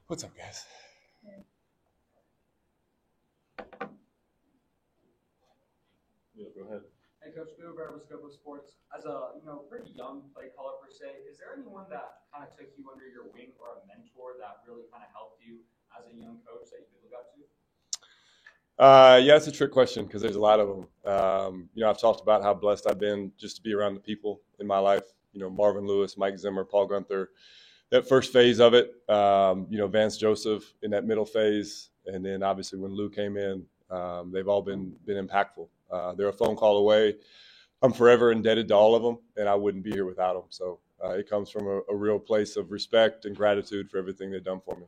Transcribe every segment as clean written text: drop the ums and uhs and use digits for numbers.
What's up, guys? Yeah, go ahead. Hey, Coach Bill Barber, Scope of Sports. As a pretty young play caller per se, is there anyone that kind of took you under your wing or a mentor that really kind of helped you as a young coach that you could look up to? Yeah, it's a trick question because there's a lot of them. I've talked about how blessed I've been just to be around the people in my life. Marvin Lewis, Mike Zimmer, Paul Gunther. That first phase of it, Vance Joseph in that middle phase, and then obviously when Lou came in, they've all been impactful. They're a phone call away. I'm forever indebted to all of them, and I wouldn't be here without them. So it comes from a real place of respect and gratitude for everything they've done for me.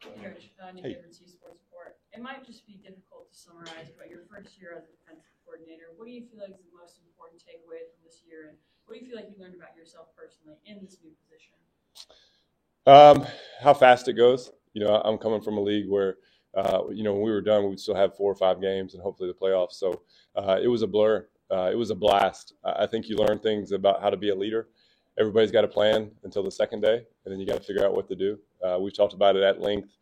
Coach, Nick Hey. Everett, Sports Report. It might just be difficult to summarize, but your first year as a defensive coordinator, what do you feel like is the most important takeaway from this year, and what do you feel like you learned about yourself personally in this new position? How fast it goes. I'm coming from a league where, when we were done, we'd still have 4 or 5 games and hopefully the playoffs. So it was a blur. It was a blast. I think you learn things about how to be a leader. Everybody's got a plan until the second day, and then you got to figure out what to do. We've talked about it at length.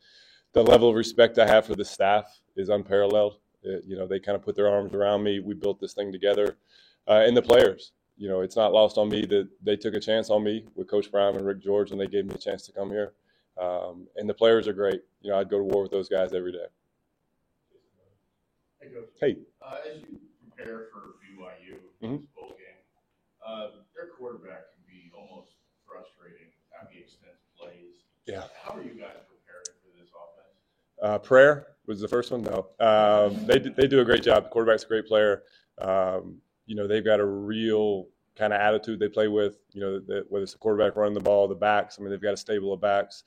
The level of respect I have for the staff is unparalleled. They kind of put their arms around me. We built this thing together. And the players, it's not lost on me that they took a chance on me with Coach Brown and Rick George, and they gave me a chance to come here. And the players are great. I'd go to war with those guys every day. Hey, Coach. Hey. As you prepare for BYU bowl game, their quarterback can be almost frustrating at the extent plays. Yeah. How are you guys preparing for this offense? Prayer was the first one. No, they do a great job. The quarterback's a great player. They've got a real kind of attitude they play with. Whether it's the quarterback running the ball, the backs. I mean, they've got a stable of backs,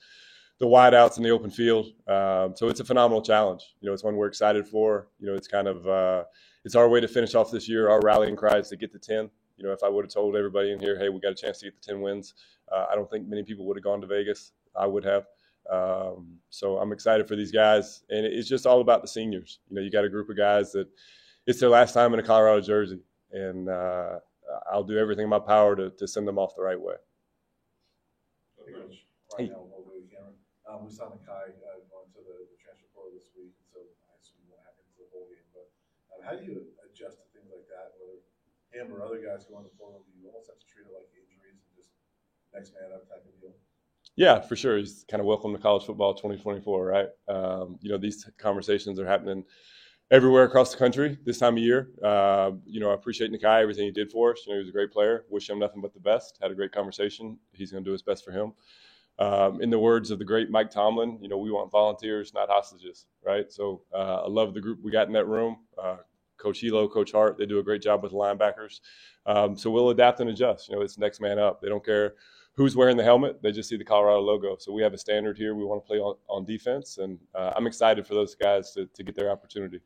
the wideouts in the open field. So it's a phenomenal challenge. It's one we're excited for. It's kind of it's our way to finish off this year. Our rallying cry is to get to 10. If I would have told everybody in here, hey, we got a chance to get to 10 wins, I don't think many people would have gone to Vegas. I would have. So I'm excited for these guys, and it's just all about the seniors. You got a group of guys that it's their last time in a Colorado jersey, and I'll do everything in my power to send them off the right way. Hey. We saw Nakai going to the transfer portal this week, so I assume he won't happen to the whole game. But how do you adjust to things like that, whether him or other guys go on the portal? Do you almost have to treat it like injuries and just next man up type of deal? Yeah, for sure. He's kind of welcome to college football 2024, right? These conversations are happening everywhere across the country this time of year. I appreciate Nakai, everything he did for us. He was a great player. Wish him nothing but the best. Had a great conversation. He's going to do his best for him. In the words of the great Mike Tomlin, we want volunteers, not hostages, right? So I love the group we got in that room. Coach Elo, Coach Hart, they do a great job with the linebackers. So we'll adapt and adjust. It's next man up. They don't care who's wearing the helmet. They just see the Colorado logo. So we have a standard here. We want to play on defense, and I'm excited for those guys to get their opportunity.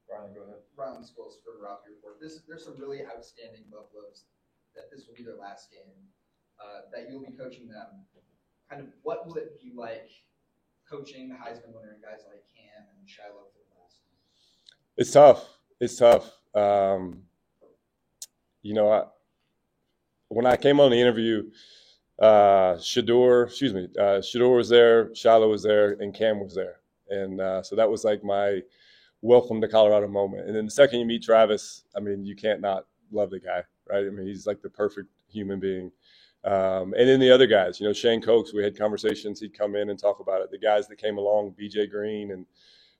Brian, go ahead. Brian Scholes for the Rocky Report. There's some really outstanding Buffaloes that this will be their last game, that you'll be coaching them. Kind of what will it be like coaching the Heisman winner and guys like Cam and Shiloh for the last time? It's tough. When I came on the interview, Shador was there, Shiloh was there, and Cam was there. And so that was like my welcome to Colorado moment. And then the second you meet Travis, I mean, you can't not love the guy, right? I mean, he's like the perfect human being. And then the other guys, Shane Cokes, we had conversations. He'd come in and talk about it. The guys that came along, BJ Green, and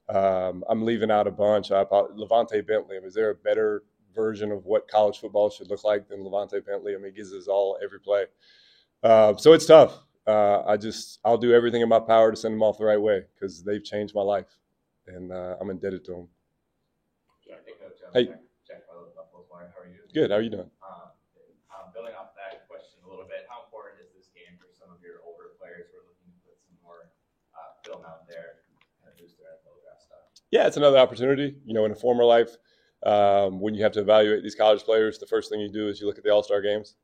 I'm leaving out a bunch. Levante Bentley. Is there a better version of what college football should look like than Levante Bentley? I mean, he gives us all every play. So it's tough. I'll do everything in my power to send them off the right way because they've changed my life, and I'm indebted to them. Hey. Jack Butler, Buffalo Wire. How are you? Good. How are you doing? Building off that question a little bit, how important is this game for some of your older players who are looking to put some more film out there and kind of boost their NFL draft stock? Yeah, it's another opportunity. In a former life, when you have to evaluate these college players, the first thing you do is you look at the All-Star games.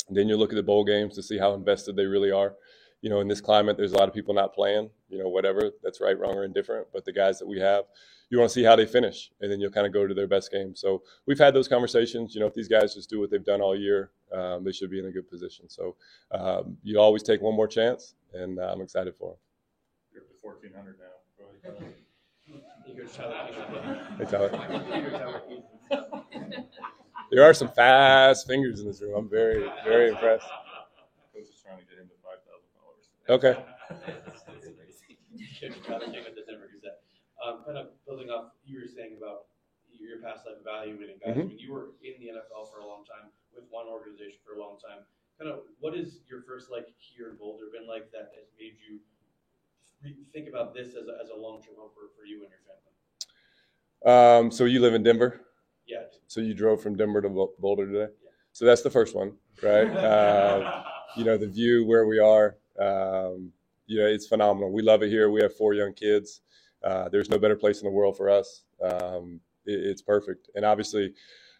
And then you look at the bowl games to see how invested they really are. in this climate, there's a lot of people not playing, whatever, that's right, wrong, or indifferent. But the guys that we have, you want to see how they finish, and then you'll kind of go to their best game. So we've had those conversations. If these guys just do what they've done all year, they should be in a good position. So you always take one more chance, and I'm excited for them. You're up to 1,400 now. Go ahead. Hey, Tyler. There are some fast fingers in this room. I'm very, very impressed. Coach is trying to get him to 5,000 followers. Okay. Kind of building off you were saying about your past life evaluating guys. I mean, you were in the NFL for a long time with one organization for a long time. Kind of, what is your first here in Boulder been like that has made you think about this as a long-term home for you and your family? So you live in Denver? Yeah. So you drove from Denver to Boulder today? Yeah. So that's the first one, right? The view where we are, it's phenomenal. We love it here. We have 4 young kids. There's no better place in the world for us. It's perfect. And obviously,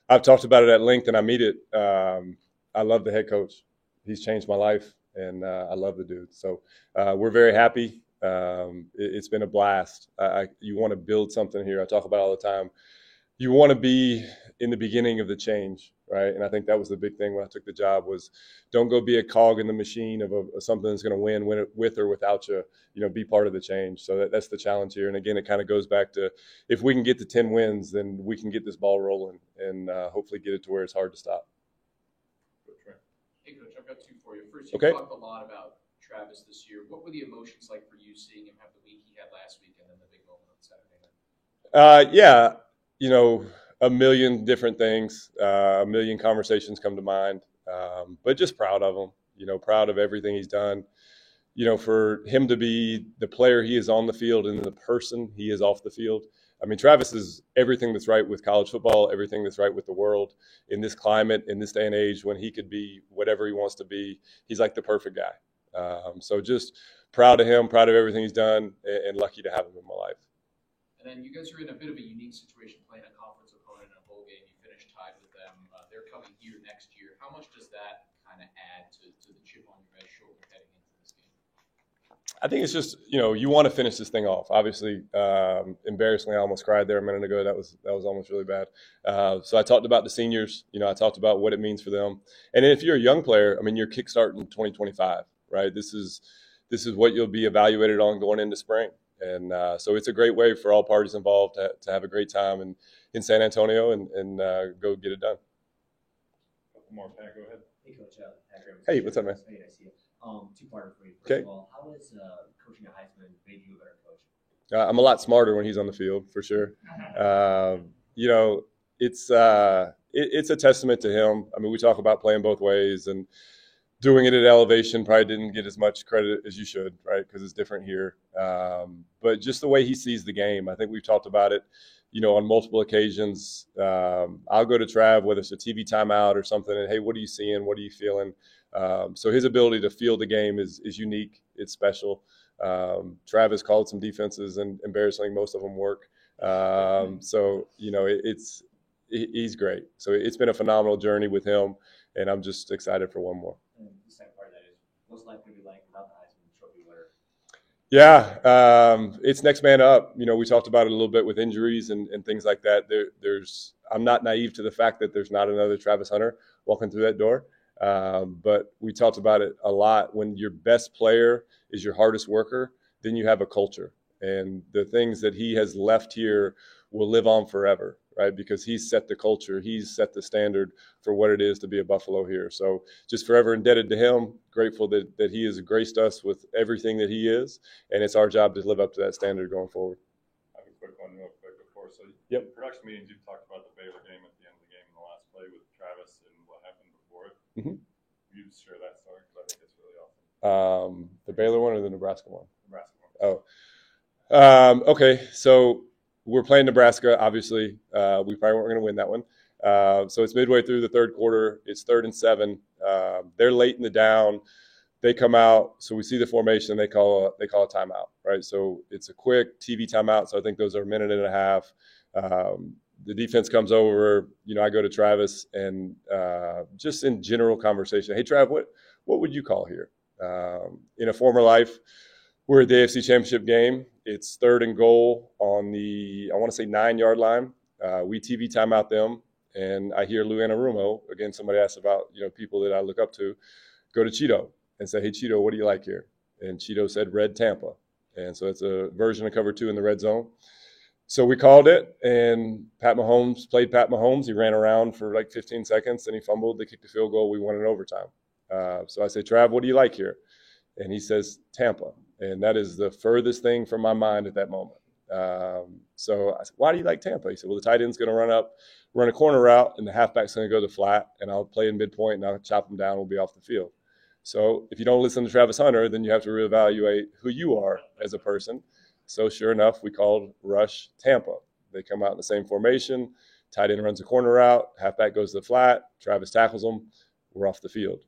I've talked about it at length, and I mean it. I love the head coach. He's changed my life, and I love the dude. So we're very happy. It's been a blast. You want to build something here. I talk about it all the time. You want to be in the beginning of the change, right? And I think that was the big thing when I took the job was don't go be a cog in the machine of something that's going to win it with or without you. Be part of the change. So that's the challenge here. And again, it kind of goes back to if we can get to 10 wins, then we can get this ball rolling and hopefully get it to where it's hard to stop. Hey, Coach, I've got 2 for you. First, you talked a lot about Travis this year. What were the emotions like for you seeing him have the week he had last week and then the big moment on Saturday night? A million different things, a million conversations come to mind, but just proud of him, proud of everything he's done. For him to be the player he is on the field and the person he is off the field. I mean, Travis is everything that's right with college football, everything that's right with the world in this climate, in this day and age when he could be whatever he wants to be. He's like the perfect guy. So just proud of him, proud of everything he's done, and lucky to have him in my life. And then you guys are in a bit of a unique situation playing a conference opponent in a bowl game. You finished tied with them. They're coming here next year. How much does that kind of add to the chip on your guys' shoulder heading into this game? I think it's just, you want to finish this thing off. Obviously, embarrassingly, I almost cried there a minute ago. That was almost really bad. So I talked about the seniors. I talked about what it means for them. And if you're a young player, I mean, you're kickstarting 2025, right? This is what you'll be evaluated on going into spring. And so it's a great way for all parties involved to have a great time in San Antonio and go get it done. Couple more, Pat, go ahead. Hey, Coach. Pat Graham. Hey, what's up, man? Hey, I see you. 2-parter for you. First Okay. of all, how has coaching a Heisman made you a better coach? I'm a lot smarter when he's on the field, for sure. It's a testament to him. I mean, we talk about playing both ways and doing it at elevation probably didn't get as much credit as you should, right? Because it's different here. But just the way he sees the game, I think we've talked about it, on multiple occasions. I'll go to Trav, whether it's a TV timeout or something, and hey, what are you seeing? What are you feeling? So his ability to feel the game is unique. It's special. Travis called some defenses, and embarrassingly, most of them work. He's great. So it's been a phenomenal journey with him, and I'm just excited for one more. And the second part of that is, what's life going to be like without the Heisman Trophy winner? Yeah, it's next man up. We talked about it a little bit with injuries and things like that. I'm not naive to the fact that there's not another Travis Hunter walking through that door. But we talked about it a lot. When your best player is your hardest worker, then you have a culture. And the things that he has left here will live on forever, right? Because he's set the culture. He's set the standard for what it is to be a Buffalo here. So just forever indebted to him, grateful that he has graced us with everything that he is. And it's our job to live up to that standard going forward. I have a quick one real quick before. So Yep. in production meetings, you've talked about the Baylor game at the end of the game in the last play with Travis and what happened before it. Mhm. You just share that story because I think it's really awesome. The Baylor one or the Nebraska one? Nebraska one. Oh. Okay, so we're playing Nebraska, obviously. We probably weren't going to win that one. So it's midway through the third quarter. It's 3rd and 7. They're late in the down. They come out, so we see the formation. They call a timeout, right? So it's a quick TV timeout. So I think those are a minute and a half. The defense comes over. I go to Travis and just in general conversation. Hey, Trav, what would you call here? In a former life, we're at the AFC Championship game. It's 3rd and goal on the, I want to say, 9-yard line. We TV timeout them, and I hear Lou Anarumo, again, somebody asked about, people that I look up to, go to Cheeto and say, hey, Cheeto, what do you like here? And Cheeto said, Red Tampa. And so it's a version of cover 2 in the red zone. So we called it, and Pat Mahomes played Pat Mahomes. He ran around for like 15 seconds, then he fumbled. They kicked the field goal. We won in overtime. So I say, Trav, what do you like here? And he says, Tampa. And that is the furthest thing from my mind at that moment. So I said, why do you like Tampa? He said, well, the tight end's going to run a corner route, and the halfback's going to go to the flat, and I'll play in midpoint, and I'll chop him down. We'll be off the field. So if you don't listen to Travis Hunter, then you have to reevaluate who you are as a person. So sure enough, we called rush Tampa. They come out in the same formation. Tight end runs a corner route. Halfback goes to the flat. Travis tackles him. We're off the field.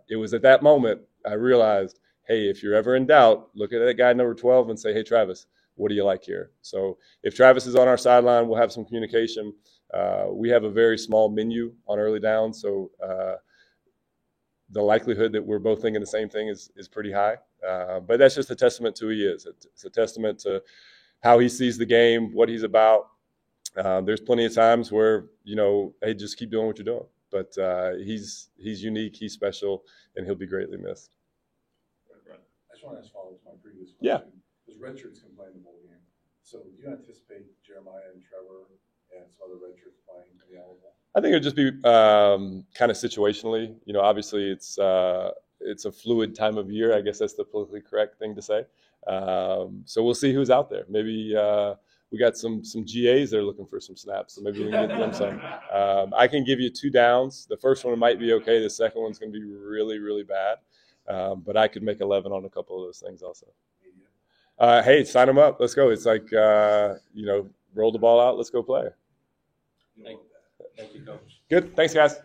It was at that moment I realized, hey, if you're ever in doubt, look at that guy number 12 and say, hey, Travis, what do you like here? So if Travis is on our sideline, we'll have some communication. We have a very small menu on early down, so the likelihood that we're both thinking the same thing is pretty high. But that's just a testament to who he is. It's a testament to how he sees the game, what he's about. There's plenty of times where, hey, just keep doing what you're doing. But he's unique, he's special, and he'll be greatly missed. I just want to ask follow up to my previous question. Yeah. Because redshirts can play in the bowl game. So do you anticipate Jeremiah and Trevor and some other redshirts playing in the Alamo? I think it would just be kind of situationally. Obviously it's a fluid time of year. I guess that's the politically correct thing to say. So we'll see who's out there. Maybe we got some GAs that are looking for some snaps, so maybe we can get them some. I can give you 2 downs. The first one might be okay. The second one's going to be really, really bad. But I could make 11 on a couple of those things also. Hey, sign them up. Let's go. It's like, roll the ball out. Let's go play. Thank you, Coach. Good. Thanks, guys.